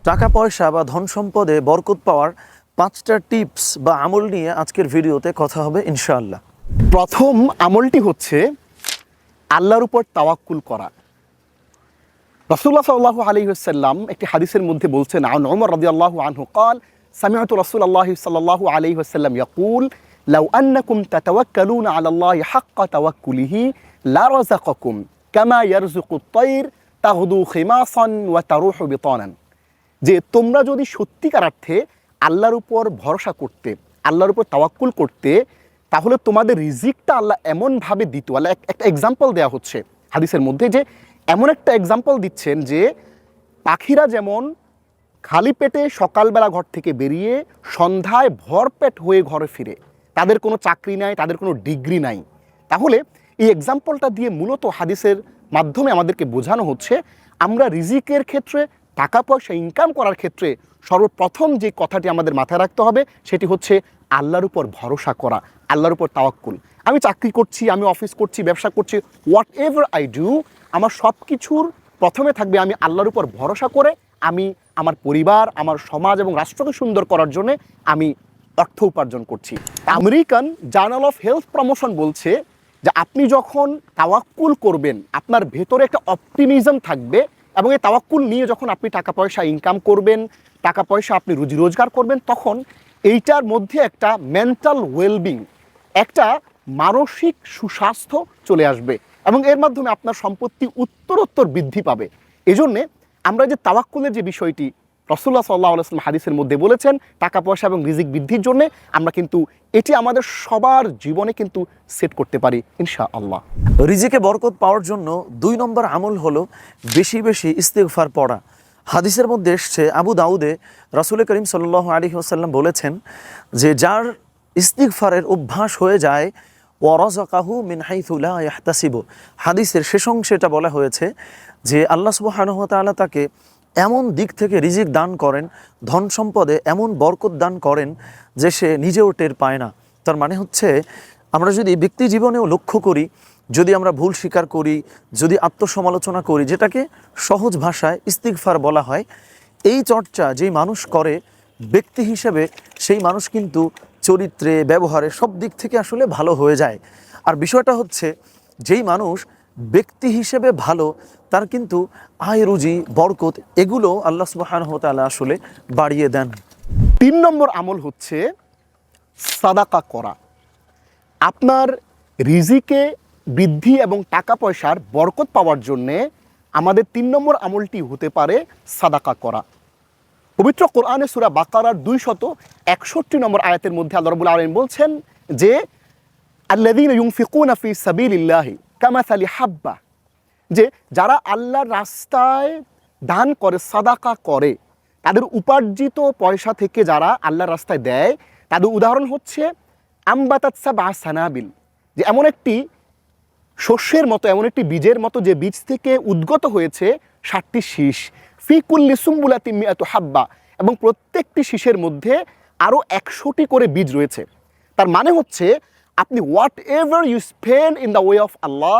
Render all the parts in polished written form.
টাকা পয়সা বা ধন সম্পদে বরকত পাওয়ার 5টা টিপস বা আমল নিয়ে আজকের ভিডিওতে কথা হবে ইনশাআল্লাহ। প্রথম আমলটি হচ্ছে আল্লাহর উপর তাওয়াক্কুল করা। রাসূলুল্লাহ সাল্লাল্লাহু আলাইহি ওয়াসাল্লাম একটি হাদিসের মধ্যে বলছেন, আন উমর রাদিয়াল্লাহু আনহু قال سمعت رسول الله صلى الله عليه وسلم يقول لو أنكم تتوكلون على الله حق توكله لرزقكم كما يرزق الطير تغدو خماصا وتروح بطانا। যে তোমরা যদি সত্যিকার অর্থে আল্লাহর উপর ভরসা করতে, আল্লাহর উপর তাওয়াক্কুল করতে, তাহলে তোমাদের রিজিকটা আল্লাহ এমনভাবে দিত। আল্লাহ একটা এক্সাম্পল দেওয়া হচ্ছে হাদিসের মধ্যে, যে এমন একটা এক্সাম্পল দিচ্ছেন যে পাখিরা যেমন খালি পেটে সকালবেলা ঘর থেকে বেরিয়ে সন্ধ্যায় ভরপেট হয়ে ঘরে ফিরে, তাদের কোনো চাকরি নাই, তাদের কোনো ডিগ্রি নাই। তাহলে এই এক্সাম্পলটা দিয়ে মূলত হাদিসের মাধ্যমে আমাদেরকে বোঝানো হচ্ছে আমরা রিজিকের ক্ষেত্রে, টাকা পয়সা ইনকাম করার ক্ষেত্রে সর্বপ্রথম যে কথাটি আমাদের মাথায় রাখতে হবে সেটি হচ্ছে আল্লাহর উপর ভরসা করা, আল্লাহর উপর তাওয়াক্কুল। আমি চাকরি করছি, আমি অফিস করছি, ব্যবসা করছি, হোয়াট এভার আই ডু, আমার সব কিছুর প্রথমে থাকবে আমি আল্লাহর উপর ভরসা করে আমি আমার পরিবার, আমার সমাজ এবং রাষ্ট্রকে সুন্দর করার জন্য আমি অর্থ উপার্জন করছি। American journal of health promotion বলছে যে আপনি যখন তাওয়াক্কুল করবেন, আপনার ভেতরে একটা অপটিমিজম থাকবে এবং এই তাওয়াক্কুল নিয়ে যখন আপনি টাকা পয়সা ইনকাম করবেন, টাকা পয়সা আপনি রুজি রোজগার করবেন, তখন এইটার মধ্যে একটা মেন্টাল ওয়েলবিং, একটা মানসিক সুস্বাস্থ্য চলে আসবে এবং এর মাধ্যমে আপনার সম্পত্তি উত্তরোত্তর বৃদ্ধি পাবে। এজন্যে আমরা যে তাওয়াক্কুলের যে বিষয়টি রাসূলুল্লাহ সাল্লাল্লাহু আলাইহি ওয়াসাল্লাম হাদিসের মধ্যে বলেছেন টাকা পয়সা এবং রিজিক বৃদ্ধির জন্য, আমরা কিন্তু এটি আমাদের সবার জীবনে কিন্তু সেট করতে পারি ইনশাআল্লাহ। রিজিকে বরকত পাওয়ার জন্য 2 নম্বর আমল হলো বেশি বেশি ইস্তিগফার পড়া। হাদিসের মধ্যে এসছে, আবু দাউদে রাসূল করিম সাল্লাল্লাহু আলাইহি ওয়াসাল্লাম বলেছেন যে যার ইস্তিগফারের অভ্যাস হয়ে যায়, ওয়ারাযাকাহু মিন হাইথু লা ইয়াহতাসিবু, হাদিসের শেষ অংশে এটা বলা হয়েছে যে আল্লাহ সুবহানাহু ওয়া তাআলা তাকে এমন দিক থেকে রিজিক দান করেন, ধন সম্পদে এমন বরকত দান করেন যে সে নিজেও টের পায় না। তার মানে হচ্ছে আমরা যদি ব্যক্তি জীবনেও লক্ষ্য করি, যদি আমরা ভুল স্বীকার করি, যদি আত্মসমালোচনা করি, যেটাকে সহজ ভাষায় ইস্তিগফার বলা হয়, এই চর্চা যেই মানুষ করে ব্যক্তি হিসেবে, সেই মানুষ কিন্তু চরিত্রে, ব্যবহারে সব দিক থেকে আসলে ভালো হয়ে যায়। আর বিষয়টা হচ্ছে যেই মানুষ ব্যক্তি হিসেবে ভালো, তার কিন্তু আয়, রুজি, বরকত এগুলো আল্লাহ সুবহানাহু ওয়া তাআলা আসলে বাড়িয়ে দেন। 3 নম্বর আমল হচ্ছে সাদাকা করা। আপনার রিজিকে বৃদ্ধি এবং টাকা পয়সার বরকত পাওয়ার জন্যে আমাদের 3 নম্বর আমলটি হতে পারে সাদাকা করা। পবিত্র কোরআনে সূরা বাকারার 261 নম্বর আয়াতের মধ্যে আল্লাহ রাব্বুল আলামিন বলছেন যে আল্লাযীনা ইউনফিকুনা ফী সাবিলিল্লাহি কামাসালি হাব্বা, যে যারা আল্লাহর রাস্তায় দান করে, সাদাকা করে, তাদের উপার্জিত পয়সা থেকে যারা আল্লাহর রাস্তায় দেয়, তাদের উদাহরণ হচ্ছে আমবাতাত সাবআ সানাবিল, যে এমন একটি শস্যের মতো, এমন একটি বীজের মতো যে বীজ থেকে উদ্গত হয়েছে 7টি শীষ, ফি কুল্লি সুম্বুলাতিন মিআতু হাব্বা, এবং প্রত্যেকটি শীষের মধ্যে আরও 100টি করে বীজ রয়েছে। তার মানে হচ্ছে আপনি whatever you spend in the way of Allah,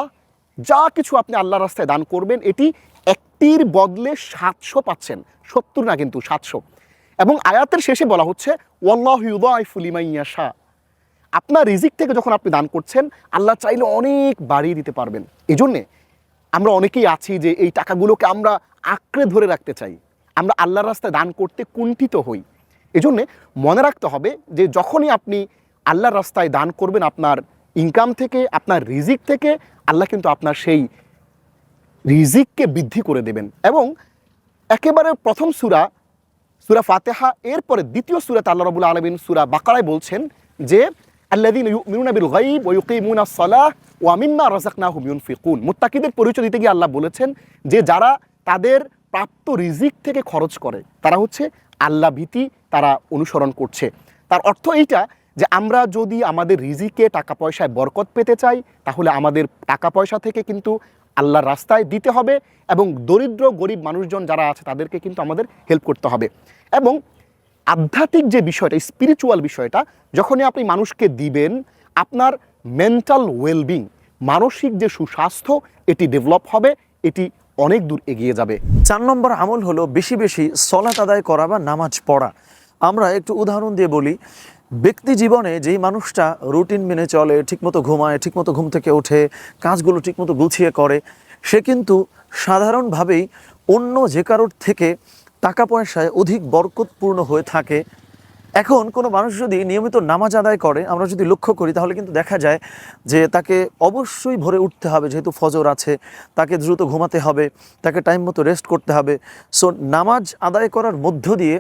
যা কিছু আপনি আল্লাহর রাস্তায় দান করবেন, এটি একটির বদলে 700 পাচ্ছেন, 70 না কিন্তু 700। এবং আয়াতের শেষে বলা হচ্ছে ওয়াল্লাহু ইউদাইফু লিমান ইয়াশা, আপনার রিজিক থেকে যখন আপনি দান করছেন, আল্লাহ চাইলে অনেক বাড়িয়ে দিতে পারবেন। এই জন্যে আমরা অনেকেই আছি যে এই টাকাগুলোকে আমরা আঁকড়ে ধরে রাখতে চাই, আমরা আল্লাহর রাস্তায় দান করতে কুণ্ঠিত হই। এই জন্যে মনে রাখতে হবে যে যখনই আপনি আল্লাহর রাস্তায় দান করবেন, আপনার ইনকাম থেকে, আপনার রিজিক থেকে আল্লাহ কিন্তু আপনার সেই রিজিককে বৃদ্ধি করে দেবেন। এবং একেবারে প্রথম সূরা ফাতিহা, এরপরে দ্বিতীয় সূরাতে আল্লাহ রাব্বুল আলামিন সূরা বাকারায় বলছেন যে আল্লাযীনা ইউমিনুনা বিল গায়ব ওয়া ইউকিমুনাস সালাহ ওয়া মিম্মা রাযাকনাহুম ইউনফিকুন। মুত্তাকিদের পরিচয় দিতে গিয়ে আল্লাহ বলেছেন যে যারা তাদের প্রাপ্ত রিজিক থেকে খরচ করে, তারা হচ্ছে আল্লাহ ভীতি, তারা অনুসরণ করছে। তার অর্থ এইটা যে আমরা যদি আমাদের রিজিকে, টাকা পয়সায় বরকত পেতে চাই, তাহলে আমাদের টাকা পয়সা থেকে কিন্তু আল্লাহর রাস্তায় দিতে হবে এবং দরিদ্র গরিব মানুষজন যারা আছে তাদেরকে কিন্তু আমাদের হেল্প করতে হবে। এবং আধ্যাত্মিক যে বিষয়টা, স্পিরিচুয়াল বিষয়টা, যখনই আপনি মানুষকে দিবেন, আপনার মেন্টাল ওয়েলবিং, মানসিক যে সুস্বাস্থ্য, এটি ডেভেলপ হবে, এটি অনেক দূর এগিয়ে যাবে। 4 নম্বর আমল হলো বেশি বেশি সলাত আদায় করা বা নামাজ পড়া। আমরা একটু উদাহরণ দিয়ে বলি, ব্যক্তি জীবনে যেই মানুষটা রুটিন মেনে চলে, ঠিকমতো ঘুমায়, ঠিকমতো ঘুম থেকে ওঠে, কাজগুলো ঠিকমতো গুছিয়ে করে, সে কিন্তু সাধারণভাবেই অন্য যে কারোর থেকে টাকা পয়সায় অধিক বরকতপূর্ণ হয়ে থাকে। এখন কোনো মানুষ যদি নিয়মিত নামাজ আদায় করে, আমরা যদি লক্ষ্য করি, তাহলে কিন্তু দেখা যায় যে তাকে অবশ্যই ভোরে উঠতে হবে, যেহেতু ফজর আছে, তাকে দ্রুত ঘুমাতে হবে, তাকে টাইম মতো রেস্ট করতে হবে। সো নামাজ আদায় করার মধ্য দিয়ে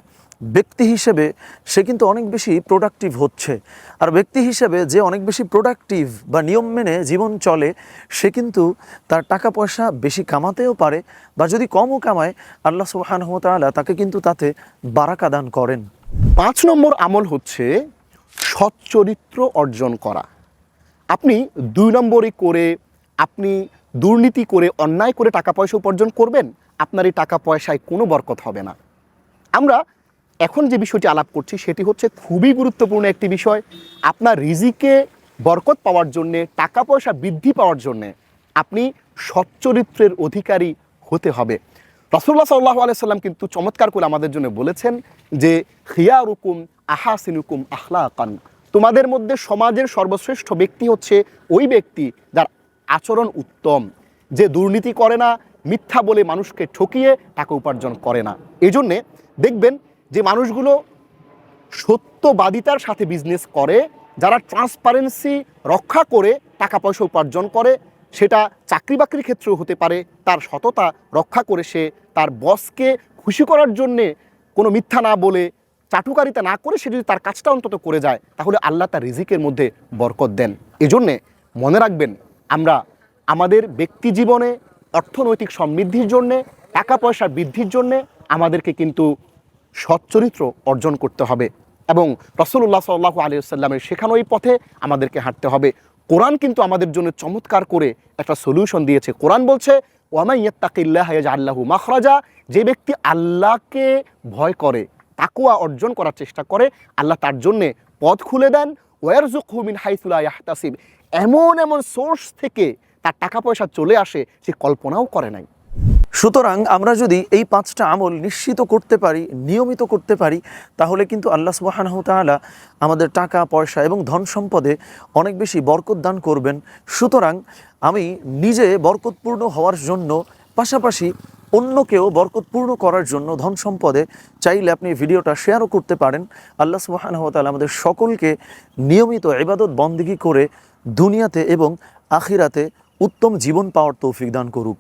ব্যক্তি হিসেবে সে কিন্তু অনেক বেশি প্রোডাক্টিভ হচ্ছে। আর ব্যক্তি হিসেবে যে অনেক বেশি প্রোডাক্টিভ বা নিয়ম মেনে জীবন চলে, সে কিন্তু তার টাকা পয়সা বেশি কামাতেও পারে, বা যদি কমও কামায়, আল্লাহ সুবহানাহু ওয়া তাআলা তাকে কিন্তু তাতে বারাকা দান করেন। 5 নম্বর আমল হচ্ছে সচ্চরিত্র অর্জন করা। আপনি 2 নম্বরই করে, আপনি দুর্নীতি করে, অন্যায় করে টাকা পয়সা উপার্জন করবেন, আপনার এই টাকা পয়সায় কোনো বরকত হবে না। আমরা এখন যে বিষয়টি আলাপ করছি সেটি হচ্ছে খুবই গুরুত্বপূর্ণ একটি বিষয়। আপনার রিজিকে বরকত পাওয়ার জন্যে, টাকা পয়সা বৃদ্ধি পাওয়ার জন্যে আপনি সচ্চরিত্রের অধিকারী হতে হবে। রাসূলুল্লাহ সাল্লাল্লাহু আলাইহি সাল্লাম কিন্তু চমৎকার করে আমাদের জন্য বলেছেন যে খিয়ারুকুম আহাসিনুকুম আখলাকান, তোমাদের মধ্যে সমাজের সর্বশ্রেষ্ঠ ব্যক্তি হচ্ছে ওই ব্যক্তি যার আচরণ উত্তম, যে দুর্নীতি করে না, মিথ্যা বলে মানুষকে ঠকিয়ে টাকা উপার্জন করে না। এই জন্যে দেখবেন যে মানুষগুলো সত্যবাদিতার সাথে বিজনেস করে, যারা ট্রান্সপারেন্সি রক্ষা করে টাকা পয়সা উপার্জন করে, সেটা চাকরি বাকরির ক্ষেত্রেও হতে পারে, তার সততা রক্ষা করে সে তার বসকে খুশি করার জন্যে কোনো মিথ্যা না বলে, চাটুকারিতা না করে সে যদি তার কাজটা অন্তত করে যায়, তাহলে আল্লাহ তার রিজিকের মধ্যে বরকত দেন। এজন্যে মনে রাখবেন, আমরা আমাদের ব্যক্তি জীবনে অর্থনৈতিক সমৃদ্ধির জন্যে, টাকা পয়সা বৃদ্ধির জন্যে আমাদেরকে কিন্তু সচ্চরিত্র অর্জন করতে হবে এবং রাসূলুল্লাহ সাল্লাল্লাহু আলাইহি ওয়াসাল্লামের শেখানো এই পথে আমাদেরকে হাঁটতে হবে। কোরআন কিন্তু আমাদের জন্য চমৎকার করে একটা সলিউশন দিয়েছে। কোরআন বলছে, ওয়ামান ইয়াত্তাকিল্লাহা ইয়াজআল লাহু মাখরাজা, যে ব্যক্তি আল্লাহকে ভয় করে, তাকওয়া অর্জন করার চেষ্টা করে, আল্লাহ তার জন্যে পথ খুলে দেন। ওয়ারযুকহু মিন হাইসু লা ইয়াহতাসিব, এমন এমন সোর্স থেকে তার টাকা পয়সা চলে আসে সে কল্পনাও করে নাই। সুতরাং আমরা যদি এই 5টা আমল নিশ্চিত করতে পারি, নিয়মিত করতে পারি, তাহলে কিন্তু আল্লাহ সুবহানাহু ওয়া তাআলা আমাদের টাকা পয়সা এবং ধন সম্পদে অনেক বেশি বরকত দান করবেন। সুতরাং আমি নিজে বরকতপূর্ণ হওয়ার জন্য, পাশাপাশি অন্যকেও বরকতপূর্ণ করার জন্য ধন সম্পদে চাইলে আপনি ভিডিওটা শেয়ারও করতে পারেন। আল্লাহ সুবহানাহু ওয়া তাআলা আমাদের সকলকে নিয়মিত ইবাদত বন্দেগী করে দুনিয়াতে এবং আখিরাতে উত্তম জীবন পাওয়ার তৌফিক দান করুক।